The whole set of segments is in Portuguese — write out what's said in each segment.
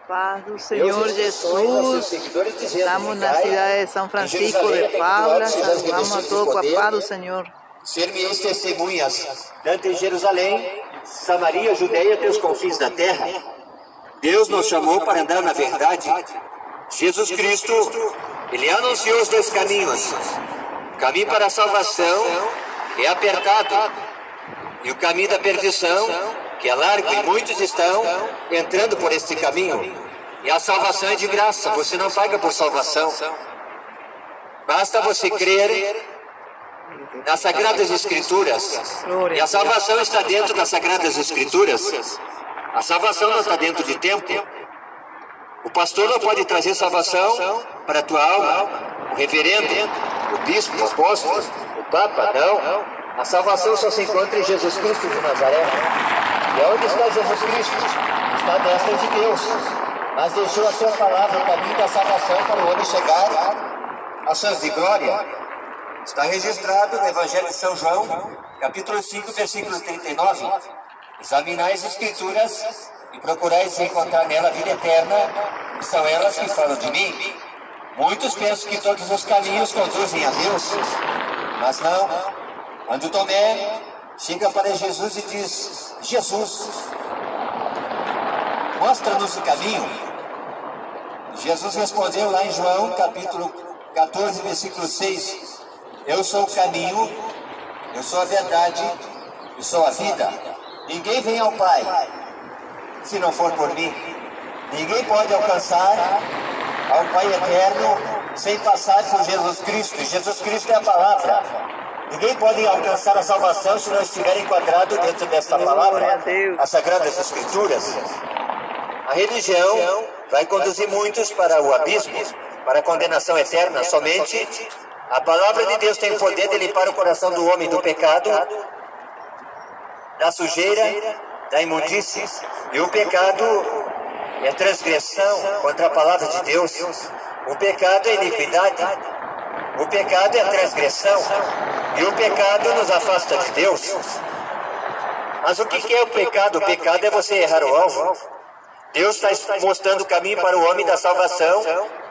paz do Senhor Jesus. Estamos na cidade de São Francisco de Paula. Saludamos a todos com a paz do Senhor. Ser-me-eis testemunhas, tanto em Jerusalém, Samaria, Judeia, até os confins da terra. Deus nos chamou para andar na verdade. Jesus Cristo, Ele anunciou os dois caminhos. O caminho para a salvação, que é apertado, e o caminho da perdição, que é largo, e muitos estão entrando por este caminho. E a salvação é de graça, você não paga por salvação. Basta você crer nas Sagradas Escrituras. E a salvação está dentro das Sagradas Escrituras. A salvação não está dentro de tempo. O pastor não pode trazer salvação para a tua alma. O reverendo, o bispo, o apóstolo, o papa, não. A salvação só se encontra em Jesus Cristo de Nazaré. E onde está Jesus Cristo? Está à destra de Deus. Mas deixou a sua palavra, o caminho da salvação, para o homem chegar a seus de glória. Está registrado no Evangelho de São João, capítulo 5, versículo 39. Examinai as Escrituras e procurais encontrar nela a vida eterna, e são elas que falam de mim. Muitos pensam que todos os caminhos conduzem a Deus, mas não. Quando Tomé chega para Jesus e diz: Jesus, mostra-nos o caminho. Jesus respondeu lá em João, capítulo 14, versículo 6: Eu sou o caminho, eu sou a verdade, eu sou a vida. Ninguém vem ao Pai se não for por mim. Ninguém pode alcançar ao Pai eterno sem passar por Jesus Cristo. Jesus Cristo é a palavra. Ninguém pode alcançar a salvação se não estiver enquadrado dentro desta palavra, as Sagradas Escrituras. A religião vai conduzir muitos para o abismo, para a condenação eterna. Somente a palavra de Deus tem o poder de limpar o coração do homem do pecado, da sujeira, da imundície. E o pecado é transgressão contra a palavra de Deus. O pecado é iniquidade. O pecado é transgressão. E o pecado nos afasta de Deus. Mas o que é o pecado? O pecado é você errar o alvo. Deus está mostrando o caminho para o homem da salvação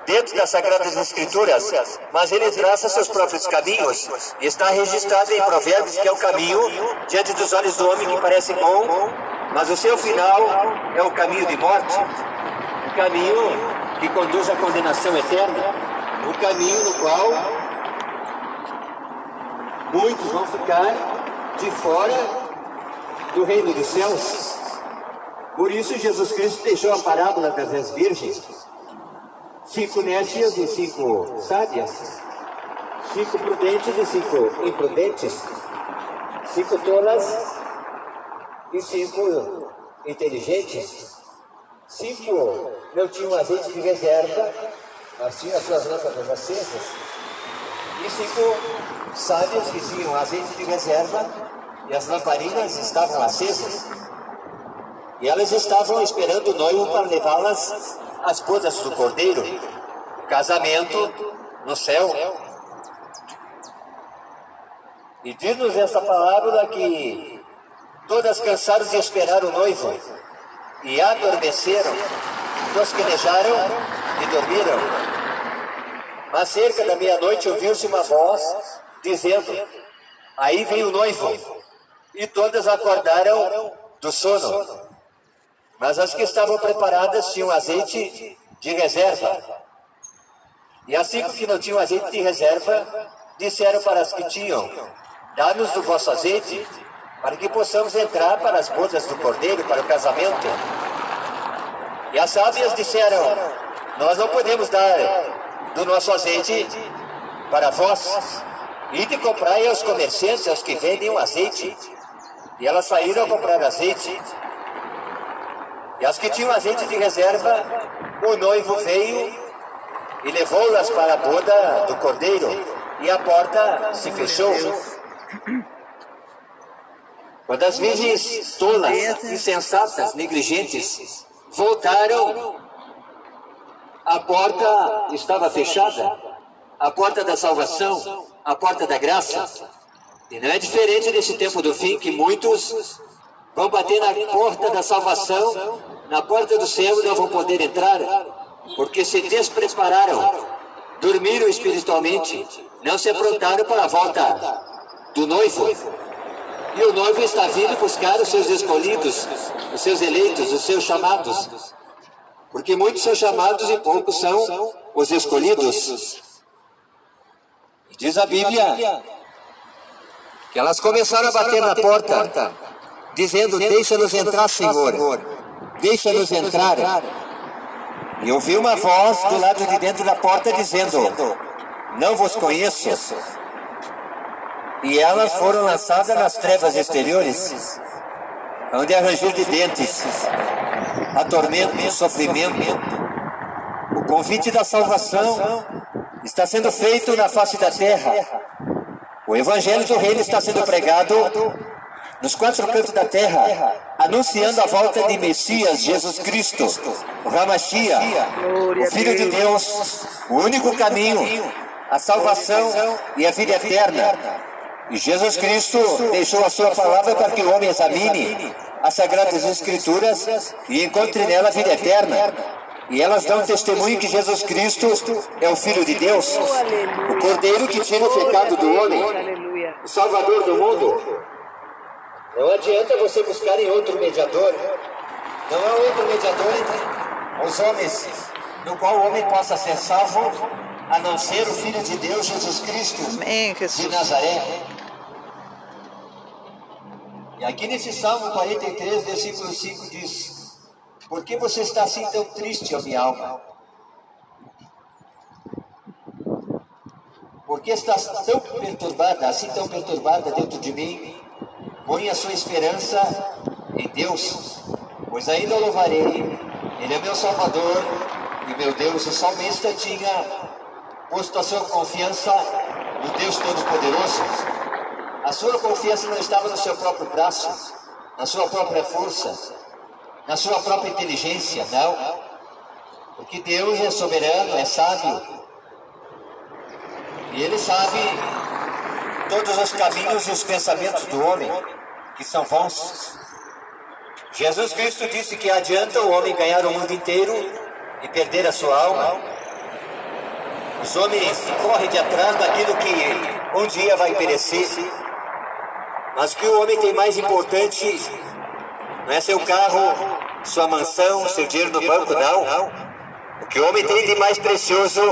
dentro das Sagradas Escrituras, mas Ele traça seus próprios caminhos. E está registrado em Provérbios que é o caminho diante dos olhos do homem que parece bom, mas o seu final é o caminho de morte, o caminho que conduz à condenação eterna, o caminho no qual muitos vão ficar de fora do reino dos céus. Por isso Jesus Cristo deixou a parábola das 10 virgens, 5 nécias e 5 sábias, 5 prudentes e 5 imprudentes, 5 tolas e 5 inteligentes. 5 não tinham azeite de reserva, mas tinham as suas lâmpadas acesas. E 5 sábios que tinham azeite de reserva e as lamparinas estavam acesas. E elas estavam esperando o noivo para levá-las às bodas do Cordeiro, casamento no céu. E diz-nos essa palavra que todas cansaram de esperar o noivo e adormeceram, tosquenejaram e dormiram. Mas cerca da meia-noite ouviu-se uma voz dizendo: aí vem o noivo. E todas acordaram do sono. Mas as que estavam preparadas tinham azeite de reserva. E as 5 que não tinham azeite de reserva disseram para as que tinham: dá-nos do vosso azeite, para que possamos entrar para as bodas do Cordeiro, para o casamento. E as sábias disseram: nós não podemos dar do nosso azeite para vós. Ide comprai aos comerciantes, aos que vendem o azeite. E elas saíram a comprar azeite. E as que tinham azeite de reserva, o noivo veio e levou-las para a boda do Cordeiro, e a porta se fechou. Quando as virgens tolas, insensatas, negligentes, voltaram, a porta estava fechada, a porta da salvação, a porta da graça. E não é diferente desse tempo do fim, que muitos vão bater na porta da salvação na porta do céu não vão poder entrar, porque se desprepararam, dormiram espiritualmente, não se aprontaram para a volta do noivo. E o noivo está vindo buscar os seus escolhidos, os seus eleitos, os seus chamados. Porque muitos são chamados e poucos são os escolhidos. Diz a Bíblia que elas começaram a bater na porta, dizendo: deixa-nos entrar, Senhor, deixa-nos entrar. E ouvi uma voz do lado de dentro da porta dizendo: não vos conheço. E elas foram lançadas nas trevas exteriores, onde há ranger de dentes, há tormento, sofrimento. O convite da salvação está sendo feito na face da terra. O evangelho do reino está sendo pregado nos 4 cantos da terra, anunciando a volta de Messias, Jesus Cristo, o Ramachia, o Filho de Deus, o único caminho, a salvação e a vida eterna. E Jesus Cristo deixou a sua palavra para que o homem examine as Sagradas Escrituras e encontre nela a vida eterna. E elas dão testemunho que Jesus Cristo é o Filho de Deus, o Cordeiro que tira o pecado do homem, o Salvador do mundo. Não adianta você buscar em outro mediador. Não há outro mediador entre os homens, no qual o homem possa ser salvo, a não ser o Filho de Deus, Jesus Cristo, de Nazaré. E aqui nesse Salmo 43, versículo 5 diz: por que você está assim tão triste, ó minha alma? Por que estás tão perturbada, assim tão perturbada dentro de mim? Põe a sua esperança em Deus, pois ainda o louvarei. Ele é meu Salvador e meu Deus. O salmista tinha posto a sua confiança no Deus Todo-Poderoso. A sua confiança não estava no seu próprio braço, na sua própria força, na sua própria inteligência, não. Porque Deus é soberano, é sábio. E Ele sabe todos os caminhos e os pensamentos do homem, que são bons. Jesus Cristo disse que adianta o homem ganhar o mundo inteiro e perder a sua alma. Os homens correm de atrás daquilo que um dia vai perecer. Mas o que o homem tem mais importante não é seu carro, sua mansão, seu dinheiro no banco, não. O que o homem tem de mais precioso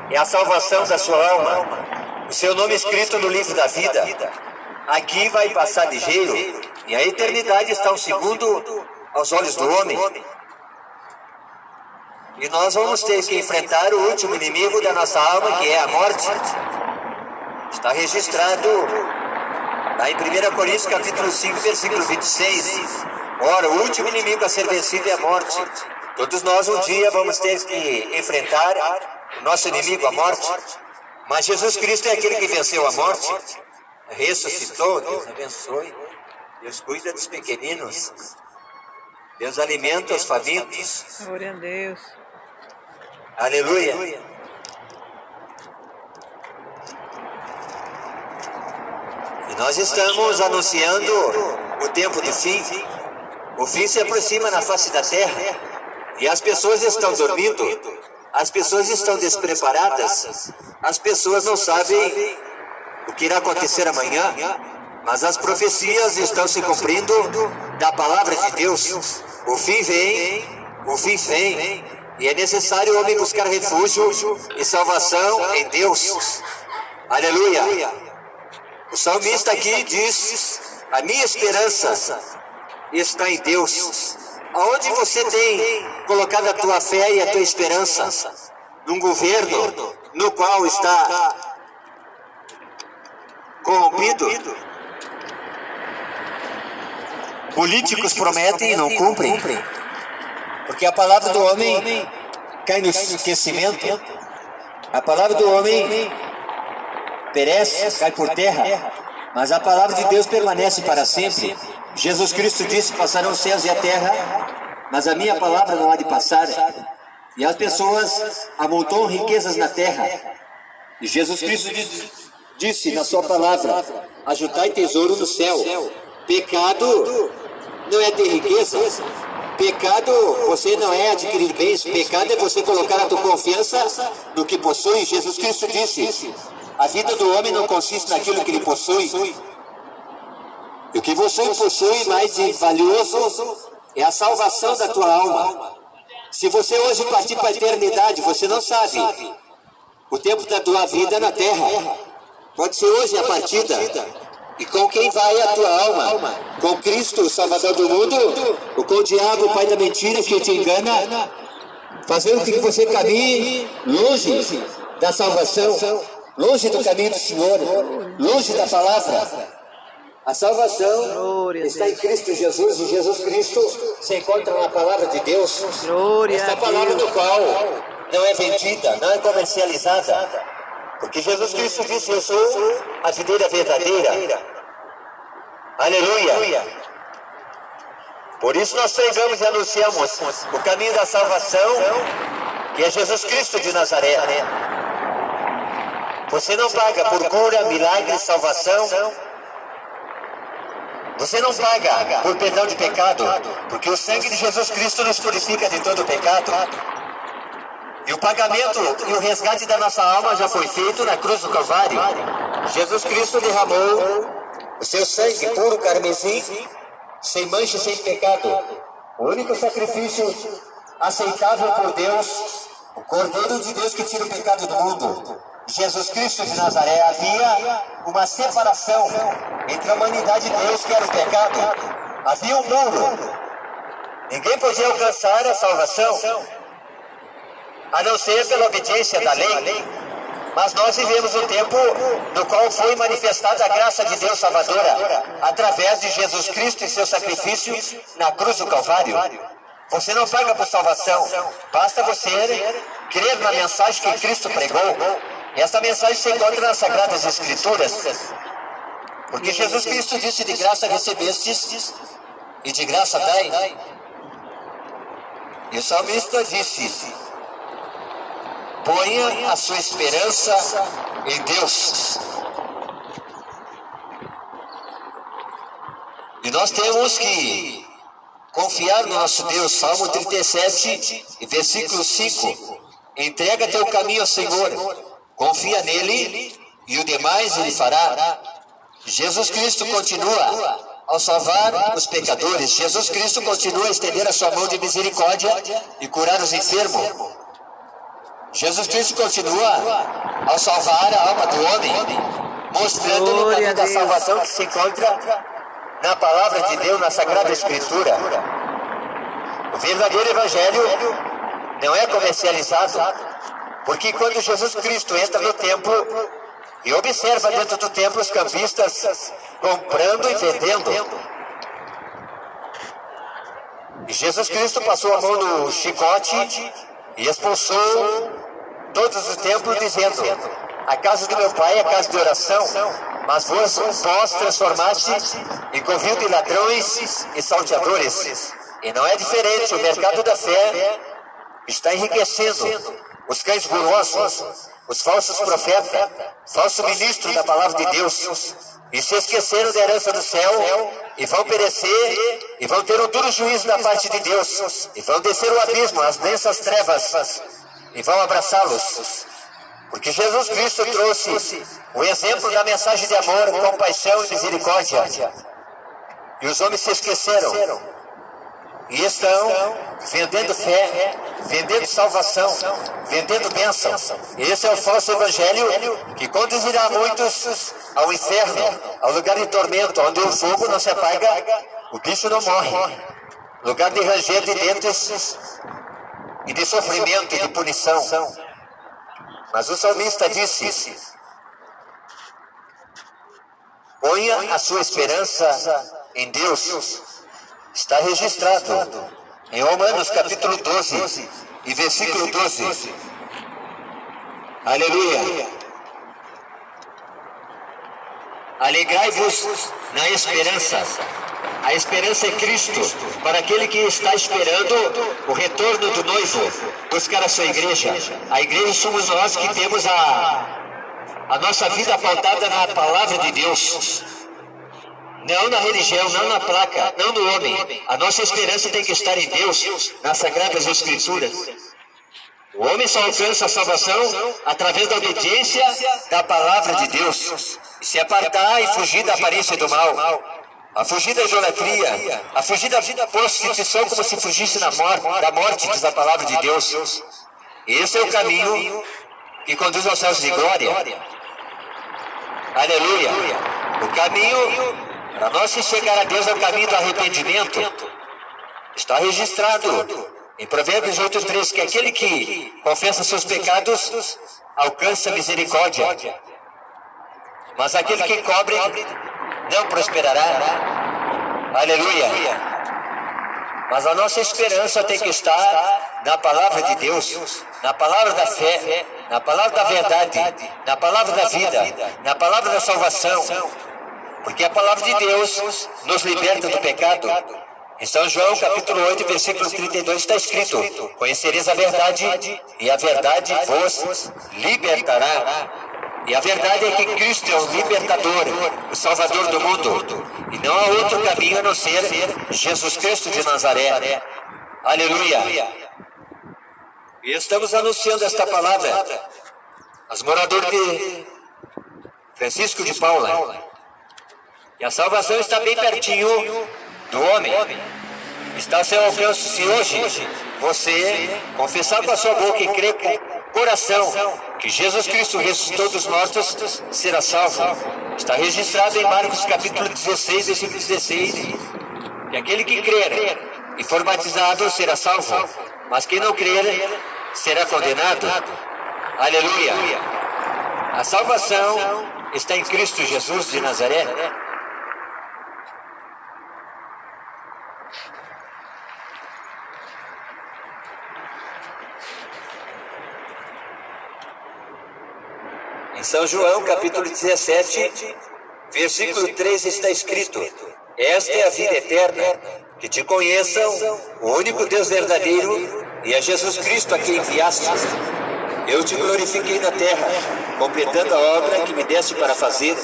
é a salvação da sua alma, o seu nome escrito no livro da vida. Aqui vai passar ligeiro, e a eternidade está um segundo aos olhos do homem. E nós vamos ter que enfrentar o último inimigo da nossa alma, que é a morte. Está registrado lá em 1 Coríntios capítulo 5, versículo 26. Ora, o último inimigo a ser vencido é a morte. Todos nós um dia vamos ter que enfrentar o nosso inimigo, a morte. Mas Jesus Cristo é aquele que venceu a morte, ressuscitou. Deus abençoe. Deus cuida dos pequeninos. Deus alimenta os famintos. Glória a Deus. Aleluia. E nós estamos anunciando o tempo do fim. O fim se aproxima na face da terra. E as pessoas estão dormindo. As pessoas estão despreparadas. As pessoas não sabem o que irá acontecer amanhã. Mas as profecias estão se cumprindo da palavra de Deus. O fim vem, o fim vem. E é necessário o homem buscar refúgio e salvação em Deus. Aleluia. O salmista aqui diz: a minha esperança está em Deus. Aonde você tem colocado a tua fé e a tua esperança? Num governo no qual está corrompido? Políticos prometem e não cumprem. Porque a palavra do homem cai no esquecimento. A palavra do homem perece, cai por terra. Mas a palavra de Deus permanece para sempre. Jesus Cristo disse: passarão os céus e a terra, mas a minha palavra não há de passar. E as pessoas amontoam riquezas na terra. E Jesus Cristo disse na sua palavra: ajuntai tesouro no céu. Pecado não é ter riqueza. Pecado, você não é adquirir bens. Pecado é você colocar a tua confiança no que possui. Jesus Cristo disse: a vida do homem não consiste naquilo que ele possui. E o que você possui mais valioso é a salvação da tua alma. Se você hoje partir para a eternidade, você não sabe o tempo da tua vida na terra. Pode ser hoje a partida. E com quem vai a tua alma? Com Cristo, o Salvador do mundo? Ou com o diabo, o pai da mentira, que te engana? Fazendo com que você caminhe longe da salvação, longe do caminho do Senhor, longe da palavra. A salvação está em Cristo Jesus, e Jesus Cristo se encontra na palavra de Deus. Esta palavra do qual não é vendida, não é comercializada. Porque Jesus Cristo disse: eu sou a videira verdadeira. Aleluia. Por isso nós pregamos e anunciamos o caminho da salvação, que é Jesus Cristo de Nazaré. Você não paga por cura, milagre, salvação. Você não paga por perdão de pecado, porque o sangue de Jesus Cristo nos purifica de todo pecado. E o pagamento e o resgate da nossa alma já foi feito na cruz do Calvário. Jesus Cristo derramou o seu sangue puro carmesim, sem mancha e sem pecado. O único sacrifício aceitável por Deus, o Cordeiro de Deus que tira o pecado do mundo. Jesus Cristo de Nazaré. Havia uma separação entre a humanidade e Deus, que era o pecado. Havia um muro. Ninguém podia alcançar a salvação, a não ser pela obediência da lei. Mas nós vivemos um tempo no qual foi manifestada a graça de Deus salvadora, através de Jesus Cristo e seu sacrifício na cruz do Calvário. Você não paga por salvação, basta você crer na mensagem que Cristo pregou. Essa mensagem se encontra nas Sagradas Escrituras. Porque Jesus Cristo disse: de graça recebestes, e de graça dai. E o salmista disse: ponha a sua esperança em Deus. E nós temos que confiar no nosso Deus. Salmo 37, versículo 5. Entrega teu caminho ao Senhor, confia nele, e o demais ele fará. Jesus Cristo continua ao salvar os pecadores. Jesus Cristo continua a estender a sua mão de misericórdia e curar os enfermos. Jesus Cristo continua ao salvar a alma do homem, mostrando-lhe o caminho da salvação que se encontra na palavra de Deus, na Sagrada Escritura. O verdadeiro Evangelho não é comercializado, porque quando Jesus Cristo entra no templo e observa dentro do templo os cambistas comprando e vendendo, e Jesus Cristo passou a mão no chicote e expulsou todos os templos, dizendo: a casa do meu pai é casa de oração, mas vós transformaste em covil de ladrões e salteadores. E não é diferente. O mercado da fé está enriquecendo os cães gulosos, os falsos profetas, falsos ministros da palavra de Deus, e se esqueceram da herança do céu, e vão perecer, e vão ter um duro juízo da parte de Deus, e vão descer o abismo, as densas trevas, e vão abraçá-los. Porque Jesus Cristo trouxe o exemplo da mensagem de amor, compaixão e misericórdia. E os homens se esqueceram e estão vendendo fé, vendendo salvação, vendendo bênção. Esse é o falso evangelho que conduzirá muitos ao inferno, ao lugar de tormento, onde o fogo não se apaga, o bicho não morre, lugar de ranger de dentes e de sofrimento e de punição. Mas o salmista disse: ponha a sua esperança em Deus. Está registrado em Romanos capítulo 12 e versículo 12. Aleluia. Alegrai-vos na esperança. A esperança é Cristo, para aquele que está esperando o retorno do noivo, buscar a sua igreja. A igreja somos nós que temos a nossa vida pautada na palavra de Deus. Não na religião, não na placa, não no homem. A nossa esperança tem que estar em Deus, nas Sagradas Escrituras. O homem só alcança a salvação através da obediência da palavra de Deus. Se apartar e fugir da aparência do mal, a fugir da idolatria, a fugir da prostituição como se fugisse da morte, diz a palavra de Deus. Esse é o caminho que conduz aos céus de glória. Aleluia. O caminho para nós chegar a Deus é o caminho do arrependimento. Está registrado em Provérbios 8:3 que aquele que confessa seus pecados alcança misericórdia. Mas aquele que encobre não prosperará. Aleluia. Mas a nossa esperança tem que estar na palavra de Deus, na palavra da fé, na palavra da verdade, na palavra da vida, na palavra da salvação. Porque a palavra de Deus nos liberta do pecado. Em São João, capítulo 8, versículo 32, está escrito: conhecereis a verdade, e a verdade vos libertará. E a verdade é que Cristo é o libertador, o salvador do mundo. E não há outro caminho a não ser Jesus Cristo de Nazaré. Aleluia. E estamos anunciando esta palavra aos moradores de Francisco de Paula. E a salvação está bem pertinho do homem. Está ao seu alcance. Se hoje você confessar com a sua boca e crer com o coração que Jesus Cristo ressuscitou dos mortos, será salvo. Está registrado em Marcos capítulo 16, versículo 16, que aquele que crer e for batizado será salvo, mas quem não crer será condenado. Aleluia. A salvação está em Cristo Jesus de Nazaré. Em São João, capítulo 17, versículo 3 está escrito: esta é a vida eterna, que te conheçam, o único Deus verdadeiro, e a Jesus Cristo a quem enviaste. Eu te glorifiquei na terra, completando a obra que me deste para fazer,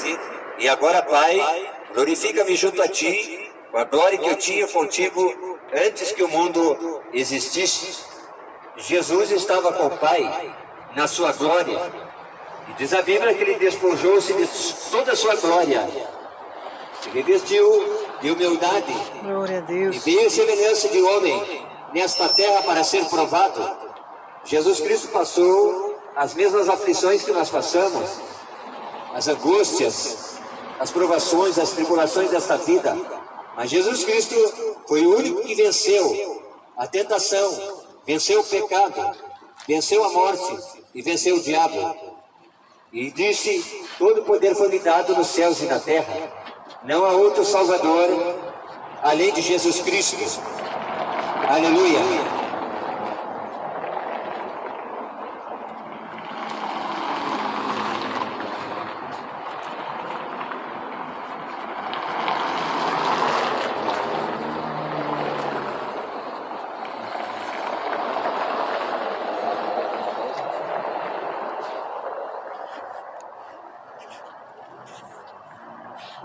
e agora, Pai, glorifica-me junto a ti, com a glória que eu tinha contigo antes que o mundo existisse. Jesus estava com o Pai na sua glória. E diz a Bíblia que ele despojou-se de toda a sua glória, se revestiu de humildade, Glória a Deus. e veio semelhança de homem nesta terra para ser provado. Jesus Cristo passou as mesmas aflições que nós passamos, as angústias, as provações, as tribulações desta vida. Mas Jesus Cristo foi o único que venceu a tentação, venceu o pecado, venceu a morte e venceu o diabo. E disse: todo poder foi me dado nos céus e na terra. Não há outro Salvador além de Jesus Cristo. Aleluia.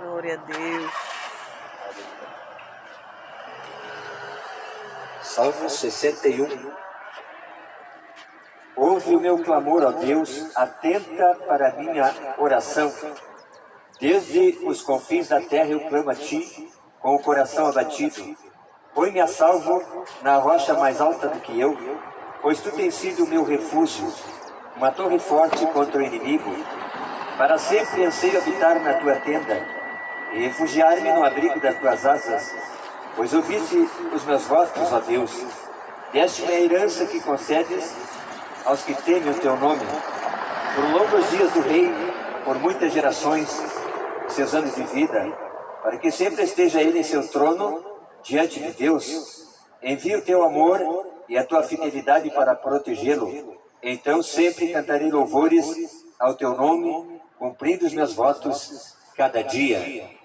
Glória a Deus. Salmo 61. Ouve o meu clamor, ó Deus, atenta para a minha oração. Desde os confins da terra eu clamo a ti, com o coração abatido. Põe-me a salvo na rocha mais alta do que eu, pois tu tens sido o meu refúgio, uma torre forte contra o inimigo. Para sempre anseio habitar na tua tenda e refugiar-me no abrigo das tuas asas, pois ouviste os meus votos, ó Deus. Deste-me a herança que concedes aos que temem o teu nome. Por longos dias do rei, por muitas gerações, seus anos de vida, para que sempre esteja ele em seu trono diante de Deus. Envia o teu amor e a tua fidelidade para protegê-lo. Então sempre cantarei louvores ao teu nome, cumprindo os meus votos cada dia.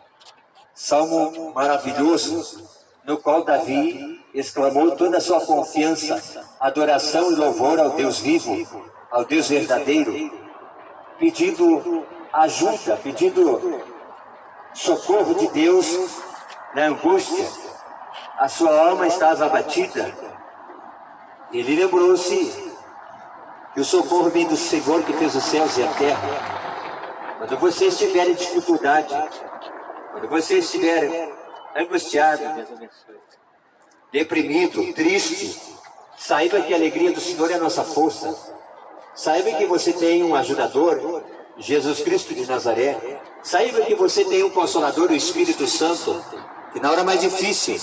Salmo maravilhoso, no qual Davi exclamou toda a sua confiança, adoração e louvor ao Deus vivo, ao Deus verdadeiro, pedindo ajuda, pedindo socorro de Deus na angústia. A sua alma estava abatida. Ele lembrou-se que o socorro vem do Senhor que fez os céus e a terra. Quando você estiver em dificuldade, quando você estiver angustiado, deprimido, triste, saiba que a alegria do Senhor é a nossa força. Saiba que você tem um ajudador, Jesus Cristo de Nazaré. Saiba que você tem um Consolador, o Espírito Santo, que na hora mais difícil,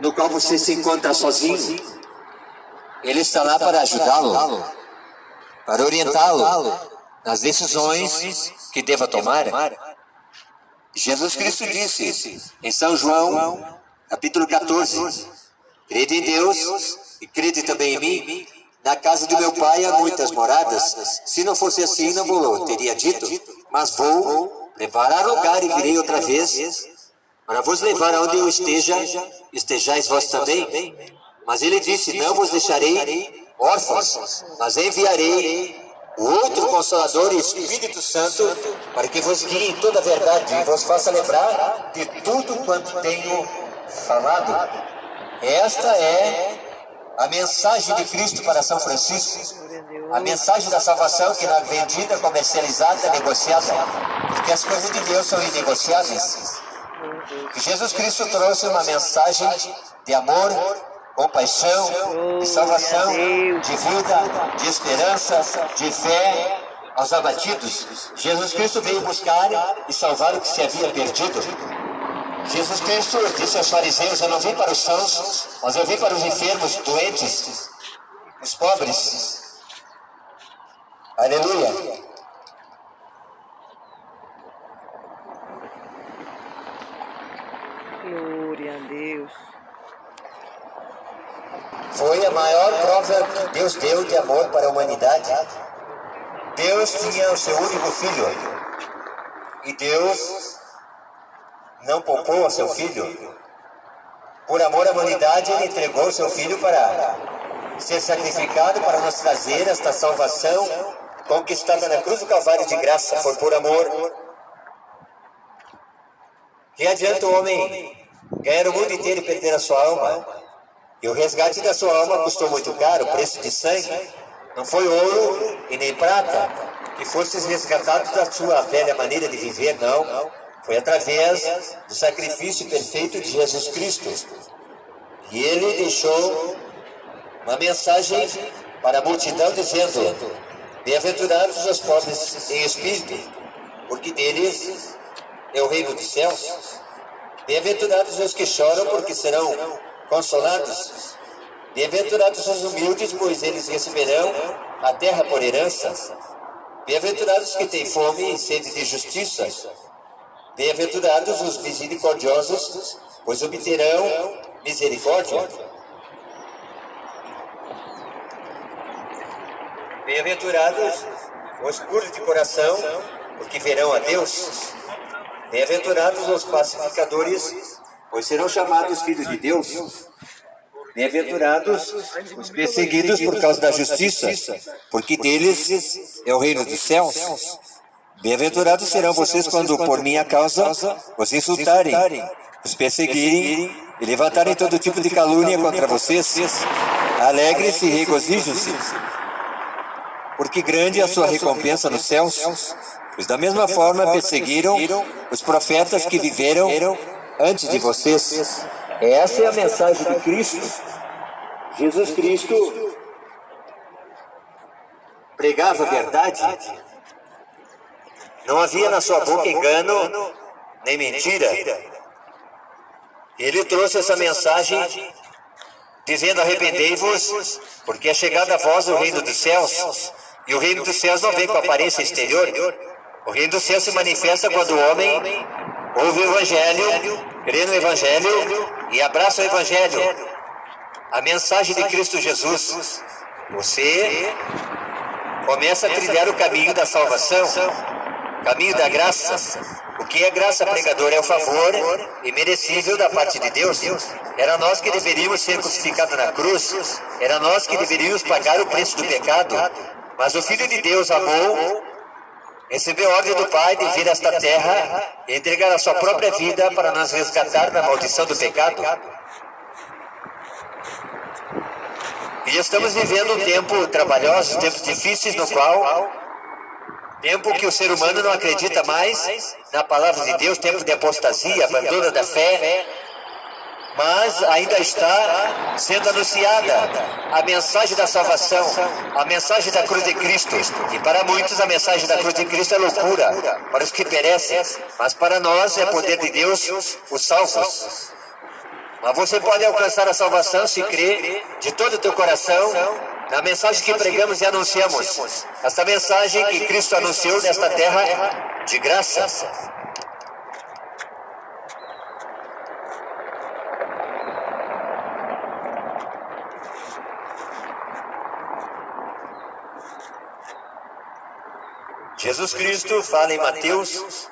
no qual você se encontra sozinho, Ele está lá para ajudá-lo, para orientá-lo nas decisões que deva tomar. Jesus Cristo disse em São João, capítulo 14, crede em Deus e crede também em mim. Na casa do meu pai há muitas moradas. Se não fosse assim, não vou teria dito. Mas vou preparar lugar e virei outra vez, para vos levar aonde eu esteja, estejais vós também. Mas ele disse, não vos deixarei órfãos, mas enviarei o outro Consolador, o Espírito Santo, para que vos guie em toda a verdade e vos faça lembrar de tudo quanto tenho falado. Esta é a mensagem de Cristo para São Francisco, a mensagem da salvação que não é vendida, comercializada, negociada, porque as coisas de Deus são inegociáveis. Que Jesus Cristo trouxe uma mensagem de amor, compaixão, de salvação, de vida, de esperança, de fé aos abatidos. Jesus Cristo veio buscar e salvar o que se havia perdido. Jesus Cristo disse aos fariseus, eu não vim para os sãos, mas eu vim para os enfermos, doentes, os pobres. Aleluia. Glória a Deus. Foi a maior prova que Deus deu de amor para a humanidade. Deus tinha o seu único filho. E Deus não poupou a seu filho. Por amor à humanidade, Ele entregou o seu filho para ser sacrificado, para nos trazer esta salvação conquistada na cruz do Calvário de graça. Foi por amor. Que adianta o homem ganhar o mundo inteiro e perder a sua alma? E o resgate da sua alma custou muito caro, o preço de sangue. Não foi ouro e nem prata que fostes resgatados da sua velha maneira de viver, não. Foi através do sacrifício perfeito de Jesus Cristo. E Ele deixou uma mensagem para a multidão dizendo, bem-aventurados os pobres em espírito, porque deles é o reino dos céus. Bem-aventurados os que choram, porque serão consolados. Bem-aventurados os humildes, pois eles receberão a terra por herança. Bem-aventurados que têm fome e sede de justiça. Bem-aventurados os misericordiosos, pois obterão misericórdia. Bem-aventurados os puros de coração, porque verão a Deus. Bem-aventurados os pacificadores, pois serão chamados filhos de Deus. Bem-aventurados os perseguidos por causa da justiça, porque deles é o reino dos céus. Bem-aventurados serão vocês quando por minha causa os insultarem, os perseguirem e levantarem todo tipo de calúnia contra vocês. Alegrem-se e regozijem-se, porque grande é a sua recompensa nos céus. Pois da mesma forma perseguiram os profetas que viveram antes de vocês. Essa é a mensagem de Cristo. Jesus Cristo pregava a verdade. Não havia na sua boca engano nem mentira. Ele trouxe essa mensagem dizendo, arrependei-vos, porque é chegado a vós o reino dos céus. E o reino dos céus não vem com aparência exterior. O reino dos céus se manifesta quando o homem ouve o Evangelho, crê no Evangelho e abraça o Evangelho. A mensagem de Cristo Jesus. Você começa a trilhar o caminho da salvação, caminho da graça. O que é graça, pregador? É o favor imerecível da parte de Deus. Era nós que deveríamos ser crucificados na cruz. Era nós que deveríamos pagar o preço do pecado. Mas o Filho de Deus amou recebeu ordem do Pai de vir a esta terra e entregar a sua própria vida para nos resgatar da maldição do pecado. E estamos vivendo um tempo trabalhoso, tempos difíceis, no qual, tempo que o ser humano não acredita mais na palavra de Deus, tempo de apostasia, abandono da fé, mas ainda está sendo anunciada a mensagem da salvação, a mensagem da cruz de Cristo. E para muitos a mensagem da cruz de Cristo é loucura, para os que perecem, mas para nós é poder de Deus, os salvos. Mas você pode alcançar a salvação se crer de todo o teu coração na mensagem que pregamos e anunciamos. Esta mensagem que Cristo anunciou nesta terra de graça. Jesus Cristo fala em Mateus,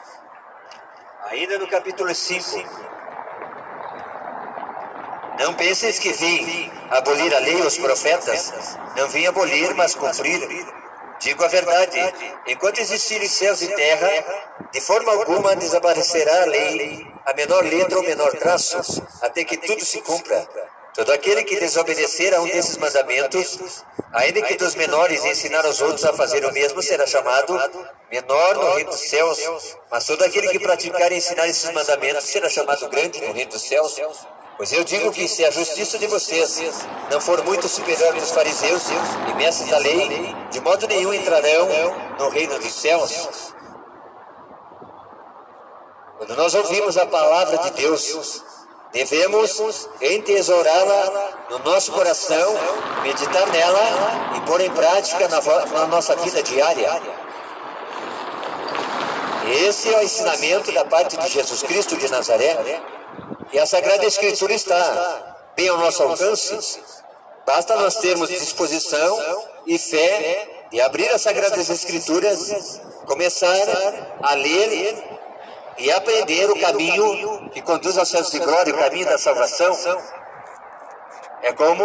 ainda no capítulo 5. Não penses que vim abolir a lei e os profetas. Não vim abolir, mas cumprir. Digo a verdade, enquanto existirem céus e terra, de forma alguma desaparecerá a lei, a menor letra ou menor traço, até que tudo se cumpra. Todo aquele que desobedecer a um desses mandamentos, ainda que dos menores ensinar aos outros a fazer o mesmo, será chamado menor no reino dos céus. Mas todo aquele que praticar e ensinar esses mandamentos será chamado grande no reino dos céus. Pois eu digo que se a justiça de vocês não for muito superior dos fariseus e mestres da lei, de modo nenhum entrarão no reino dos céus. Quando nós ouvimos a palavra de Deus, devemos entesourá-la no nosso coração, meditar nela e pôr em prática na nossa vida diária. Esse é o ensinamento da parte de Jesus Cristo de Nazaré. E a Sagrada Escritura está bem ao nosso alcance. Basta nós termos disposição e fé de abrir as Sagradas Escrituras, começar a ler e aprender o caminho que conduz aos céus de glória, o caminho da salvação. É como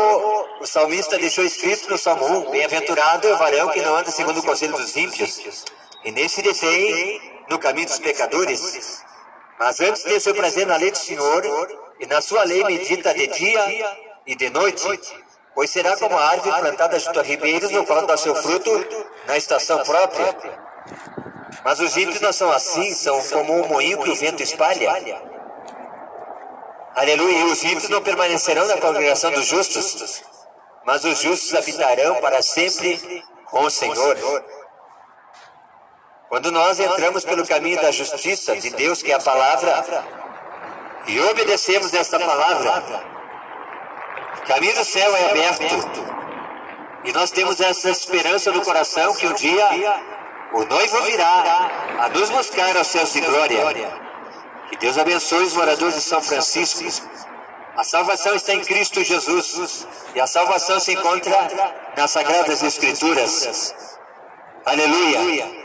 o salmista deixou escrito no Salmo 1, bem-aventurado é o varão que não anda segundo o conselho dos ímpios, e nem se detém no caminho dos pecadores. Mas antes tem seu prazer na lei do Senhor, e na sua lei medita de dia e de noite, pois será como a árvore plantada junto a ribeiros, no qual dá seu fruto na estação própria. Mas os ímpios não são assim, são como um moinho que o vento espalha. Aleluia, e os ímpios não permanecerão na congregação dos justos, mas os justos habitarão para sempre com o Senhor. Quando nós entramos pelo caminho da justiça de Deus, que é a palavra, e obedecemos esta palavra, o caminho do céu é aberto. E nós temos essa esperança no coração que um dia o noivo virá a nos buscar aos céus de glória. Que Deus abençoe os moradores de São Francisco. A salvação está em Cristo Jesus. E a salvação se encontra nas Sagradas Escrituras. Aleluia.